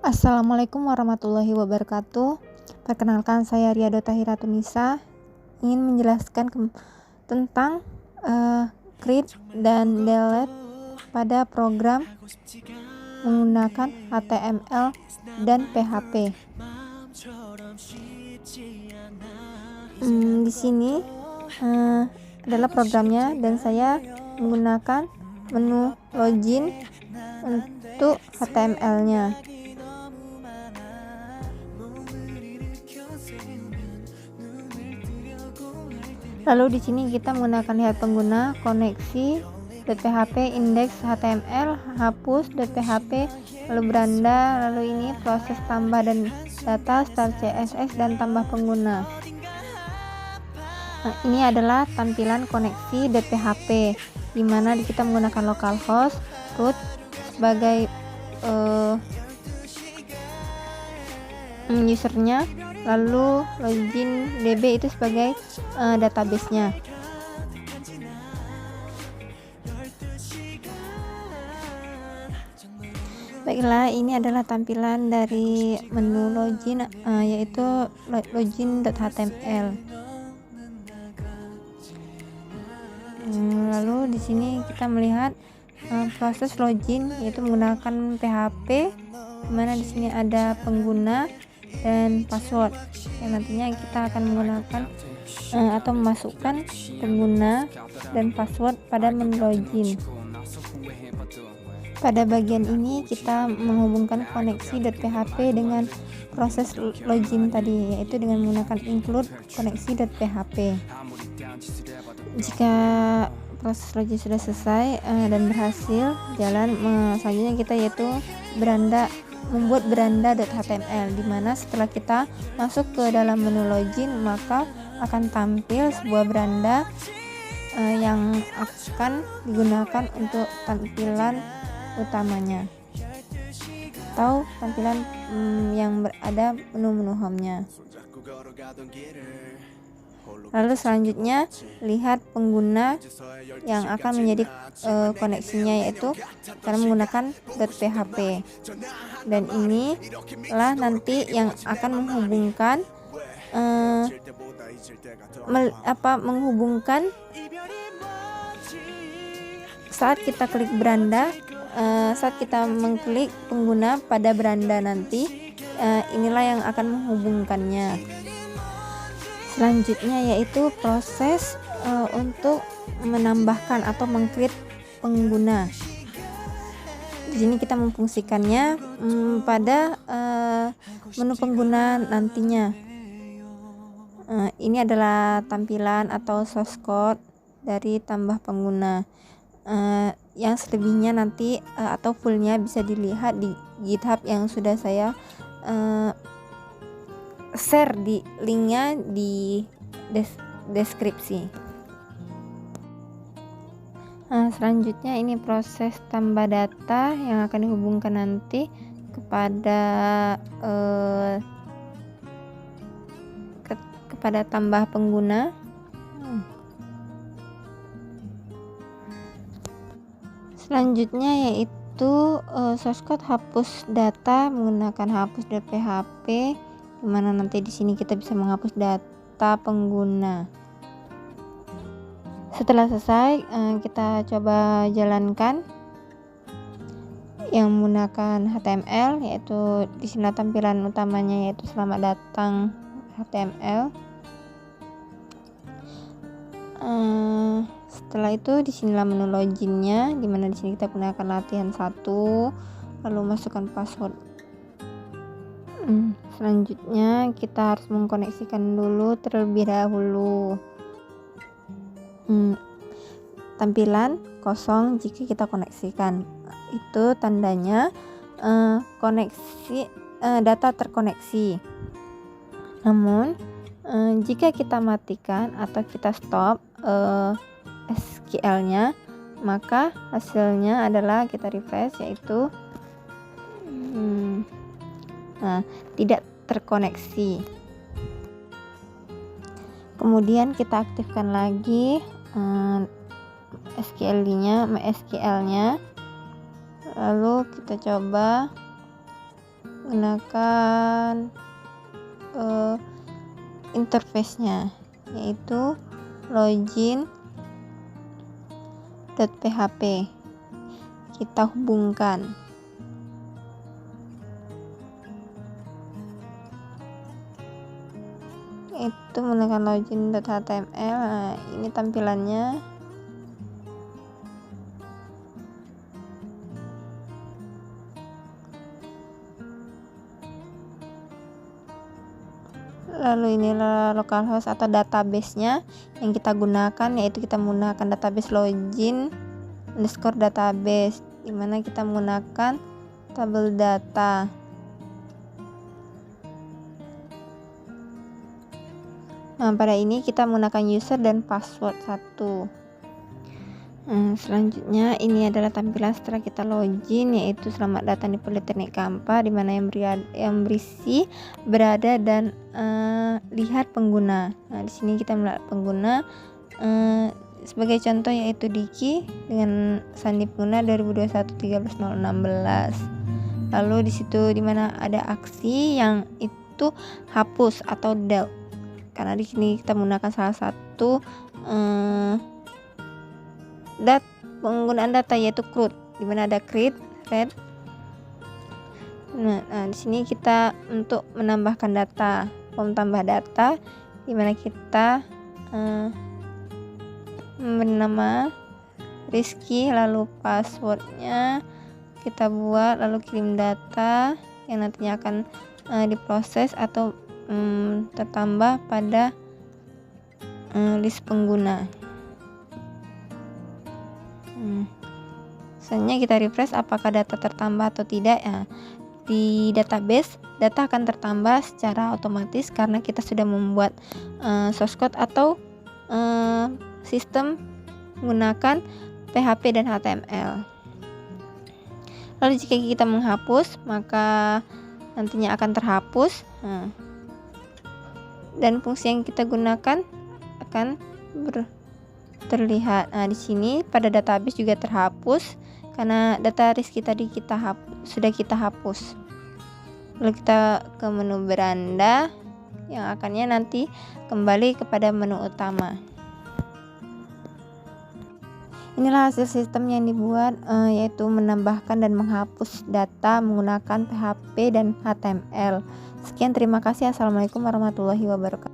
Assalamualaikum warahmatullahi wabarakatuh. Perkenalkan, saya Riado Tahiratunisa, ingin menjelaskan tentang create dan delete pada program menggunakan HTML dan PHP. Di sini adalah programnya, dan saya menggunakan menu login untuk HTML-nya. Lalu di sini kita menggunakan lihat pengguna, koneksi, .php, index HTML, hapus, .php, lalu beranda, lalu ini proses tambah dan data, start CSS, dan tambah pengguna. Nah, ini adalah tampilan koneksi .php, di mana kita menggunakan localhost, root sebagai usernya, lalu login db itu sebagai database-nya. Baiklah, ini adalah tampilan dari menu login, yaitu login.html. Lalu di sini kita melihat proses login, yaitu menggunakan PHP, dimana di sini ada pengguna dan password, yang nantinya kita akan menggunakan atau memasukkan pengguna dan password pada menu login. Pada bagian ini kita menghubungkan koneksi.php dengan proses login tadi, yaitu dengan menggunakan include koneksi.php. Jika proses login sudah selesai dan berhasil jalan, selanjutnya kita yaitu membuat beranda.html, dimana setelah kita masuk ke dalam menu login, maka akan tampil sebuah beranda yang akan digunakan untuk tampilan utamanya atau tampilan yang berada menu home-nya. Lalu selanjutnya lihat pengguna yang akan menjadi koneksinya, yaitu karena menggunakan .php, dan inilah nanti yang akan menghubungkan saat kita klik beranda, saat kita mengklik pengguna pada beranda nanti, inilah yang akan menghubungkannya. Selanjutnya yaitu proses untuk menambahkan atau mengcreate pengguna. Di sini kita memfungsikannya pada menu pengguna nantinya. Ini adalah tampilan atau source code dari tambah pengguna. Yang selebihnya nanti atau fullnya bisa dilihat di GitHub yang sudah saya share di linknya di deskripsi. Selanjutnya ini proses tambah data yang akan dihubungkan nanti kepada tambah pengguna. Selanjutnya yaitu source code hapus data menggunakan hapus.php, dimana nanti di sini kita bisa menghapus data pengguna. Setelah selesai, kita coba jalankan yang menggunakan HTML, yaitu di sini tampilan utamanya yaitu selamat datang HTML. Setelah itu di sinilah menu loginnya, dimana di sini kita gunakan latihan 1, lalu masukkan password. Selanjutnya kita harus mengkoneksikan dulu terlebih dahulu. Tampilan kosong jika kita koneksikan, itu tandanya koneksi data terkoneksi. Namun jika kita matikan atau kita stop SQL-nya, maka hasilnya adalah kita refresh, yaitu tidak terkoneksi. Kemudian kita aktifkan lagi MySQL-nya, lalu kita coba gunakan interface-nya, yaitu login.php. Kita hubungkan. Itu menggunakan login.html. Nah, ini tampilannya. Lalu inilah localhost atau database-nya yang kita gunakan, yaitu kita menggunakan database login_database, dimana kita menggunakan tabel data. Nah, pada ini kita menggunakan user dan password 1. Selanjutnya ini adalah tampilan setelah kita login, yaitu selamat datang di Politeknik Kampa, di mana yang berisi berada dan lihat pengguna. Nah, di sini kita melihat pengguna sebagai contoh, yaitu Diki dengan sandi pengguna 2021 13/016. Lalu di situ di mana ada aksi yang itu hapus atau delete. Karena di sini kita menggunakan salah satu penggunaan data, yaitu CRUD, di mana ada create, read. Nah, di sini kita untuk menambahkan data, form tambah data, di mana kita memberi nama Rizky, lalu passwordnya kita buat, lalu kirim data yang nantinya akan diproses atau tertambah pada list pengguna. Selanjutnya kita refresh apakah data tertambah atau tidak. Ya, di database data akan tertambah secara otomatis karena kita sudah membuat source code atau sistem menggunakan PHP dan HTML. Lalu jika kita menghapus, maka nantinya akan terhapus. Dan fungsi yang kita gunakan akan terlihat. Nah, di sini pada database juga terhapus karena data Rizky tadi sudah kita hapus. Lalu kita ke menu beranda yang akannya nanti kembali kepada menu utama. Inilah hasil sistem yang dibuat, yaitu menambahkan dan menghapus data menggunakan PHP dan HTML. Sekian, terima kasih. Assalamualaikum warahmatullahi wabarakatuh.